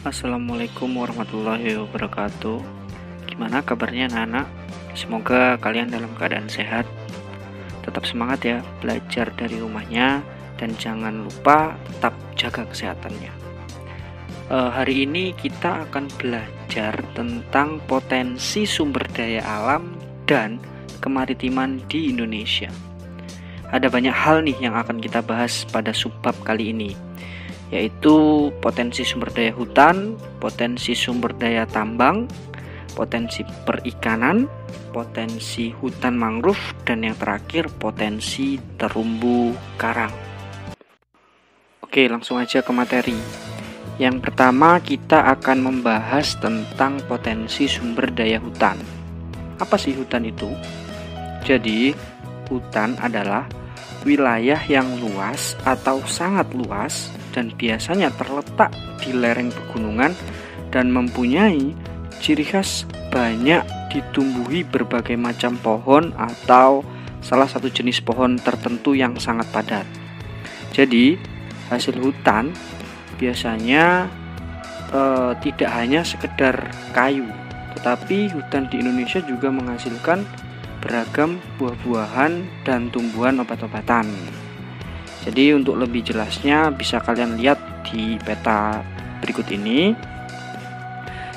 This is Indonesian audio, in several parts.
Assalamualaikum warahmatullahi wabarakatuh. Gimana kabarnya anak-anak? Semoga kalian dalam keadaan sehat. Tetap semangat ya belajar dari rumahnya, dan jangan lupa tetap jaga kesehatannya. Hari ini kita akan belajar tentang potensi sumber daya alam dan kemaritiman di Indonesia. Ada banyak hal nih yang akan kita bahas pada subbab kali ini, yaitu potensi sumber daya hutan, potensi sumber daya tambang, potensi perikanan, potensi hutan mangrove, dan yang terakhir potensi terumbu karang. Oke, langsung aja ke materi. Yang pertama kita akan membahas tentang potensi sumber daya hutan. Apa sih hutan itu? Jadi, hutan adalah wilayah yang luas atau sangat luas dan biasanya terletak di lereng pegunungan dan mempunyai ciri khas banyak ditumbuhi berbagai macam pohon atau salah satu jenis pohon tertentu yang sangat padat. Jadi hasil hutan biasanya tidak hanya sekedar kayu, tetapi hutan di Indonesia juga menghasilkan beragam buah-buahan dan tumbuhan obat-obatan. Jadi untuk lebih jelasnya bisa kalian lihat di peta berikut ini.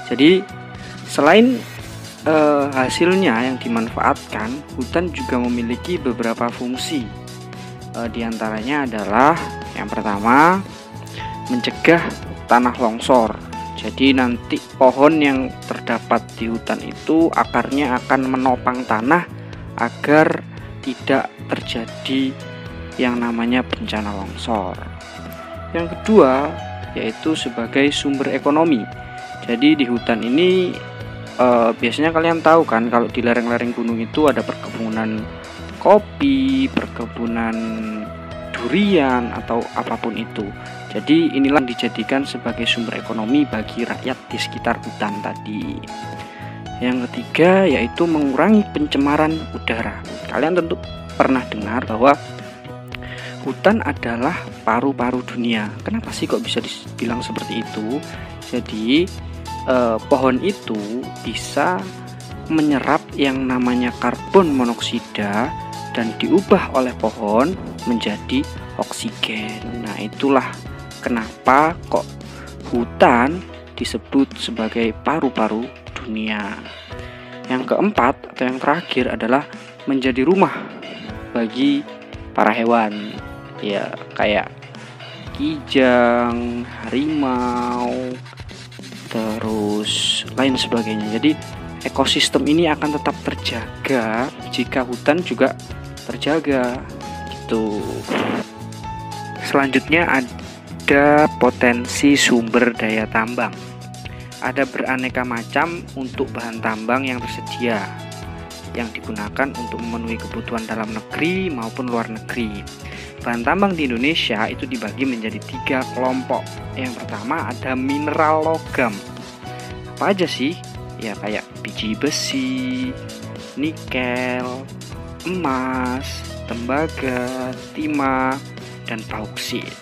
Jadi selain hasilnya yang dimanfaatkan, hutan juga memiliki beberapa fungsi. Di antaranya adalah yang pertama, mencegah tanah longsor. Jadi nanti pohon yang terdapat di hutan itu akarnya akan menopang tanah agar tidak terjadi yang namanya bencana longsor. Yang kedua yaitu sebagai sumber ekonomi. Jadi di hutan ini biasanya kalian tahu kan, kalau di lereng-lereng gunung itu ada perkebunan kopi, perkebunan durian atau apapun itu. Jadi inilah dijadikan sebagai sumber ekonomi bagi rakyat di sekitar hutan tadi. Yang ketiga yaitu mengurangi pencemaran udara. Kalian tentu pernah dengar bahwa hutan adalah paru-paru dunia. Kenapa sih kok bisa dibilang seperti itu? Jadi pohon itu bisa menyerap yang namanya karbon monoksida dan diubah oleh pohon menjadi oksigen. Nah, itulah kenapa kok hutan disebut sebagai paru-paru dunia. Yang keempat atau yang terakhir adalah menjadi rumah bagi para hewan. Ya, kayak kijang, harimau, terus lain sebagainya. Jadi ekosistem ini akan tetap terjaga jika hutan juga terjaga gitu. Selanjutnya ada potensi sumber daya tambang. Ada beraneka macam untuk bahan tambang yang tersedia, yang digunakan untuk memenuhi kebutuhan dalam negeri maupun luar negeri. Bahan tambang di Indonesia itu dibagi menjadi 3 kelompok. Yang pertama ada mineral logam. Apa aja sih? Ya kayak biji besi, nikel, emas, tembaga, timah, dan bauksit.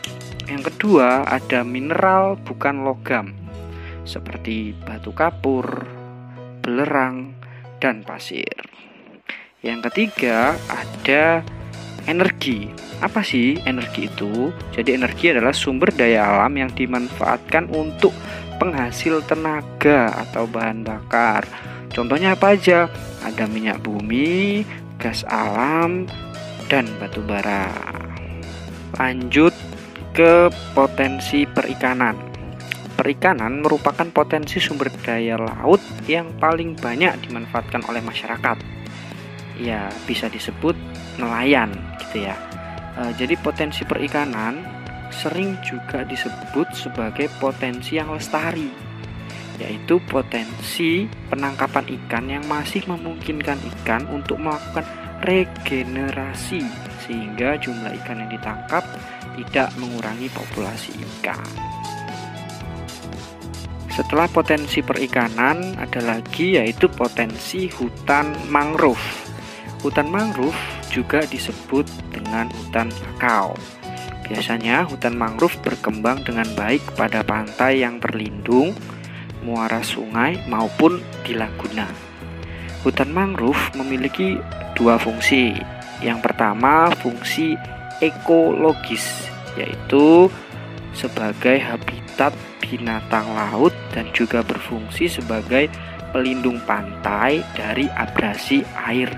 Yang kedua ada mineral bukan logam, seperti batu kapur, belerang, dan pasir. Yang ketiga ada energi. Apa sih energi itu? Jadi energi adalah sumber daya alam yang dimanfaatkan untuk penghasil tenaga atau bahan bakar. Contohnya apa aja? Ada minyak bumi, gas alam, dan batu bara. Lanjut ke potensi perikanan. Perikanan merupakan potensi sumber daya laut yang paling banyak dimanfaatkan oleh masyarakat. Ya, bisa disebut nelayan gitu ya. Jadi potensi perikanan sering juga disebut sebagai potensi yang lestari, yaitu potensi penangkapan ikan yang masih memungkinkan ikan untuk melakukan regenerasi sehingga jumlah ikan yang ditangkap tidak mengurangi populasi ikan. Setelah potensi perikanan ada lagi yaitu potensi hutan mangrove. Hutan mangrove juga disebut dengan hutan bakau. Biasanya hutan mangrove berkembang dengan baik pada pantai yang terlindung, muara sungai maupun di laguna. Hutan mangrove memiliki dua fungsi. Yang pertama, fungsi ekologis, yaitu sebagai habitat binatang laut dan juga berfungsi sebagai pelindung pantai dari abrasi air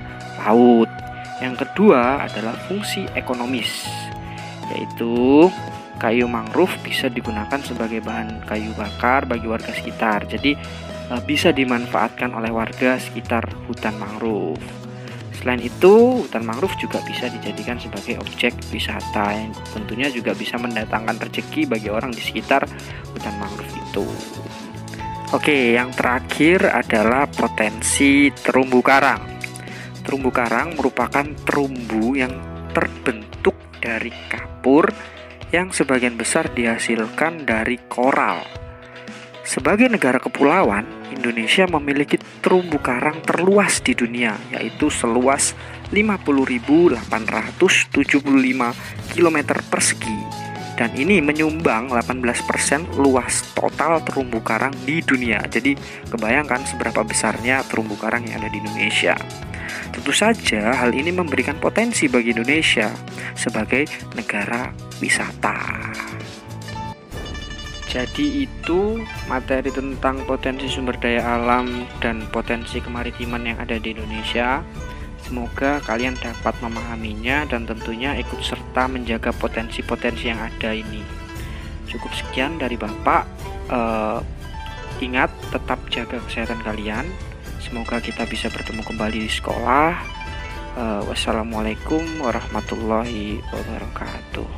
laut. Yang kedua adalah fungsi ekonomis, yaitu kayu mangrove bisa digunakan sebagai bahan kayu bakar bagi warga sekitar. Jadi bisa dimanfaatkan oleh warga sekitar hutan mangrove. Selain itu, hutan mangrove juga bisa dijadikan sebagai objek wisata yang tentunya juga bisa mendatangkan rezeki bagi orang di sekitar hutan mangrove itu. Oke, yang terakhir adalah potensi terumbu karang. Terumbu karang merupakan terumbu yang terbentuk dari kapur yang sebagian besar dihasilkan dari koral. Sebagai negara kepulauan, Indonesia memiliki terumbu karang terluas di dunia, yaitu seluas 50.875 km persegi. Dan ini menyumbang 18% luas total terumbu karang di dunia. Jadi kebayangkan seberapa besarnya terumbu karang yang ada di Indonesia. Tentu saja hal ini memberikan potensi bagi Indonesia sebagai negara wisata. Jadi itu materi tentang potensi sumber daya alam dan potensi kemaritiman yang ada di Indonesia. Semoga kalian dapat memahaminya dan tentunya ikut serta menjaga potensi-potensi yang ada ini. Cukup sekian dari Bapak. Ingat, tetap jaga kesehatan kalian. Semoga kita bisa bertemu kembali di sekolah. Wassalamualaikum warahmatullahi wabarakatuh.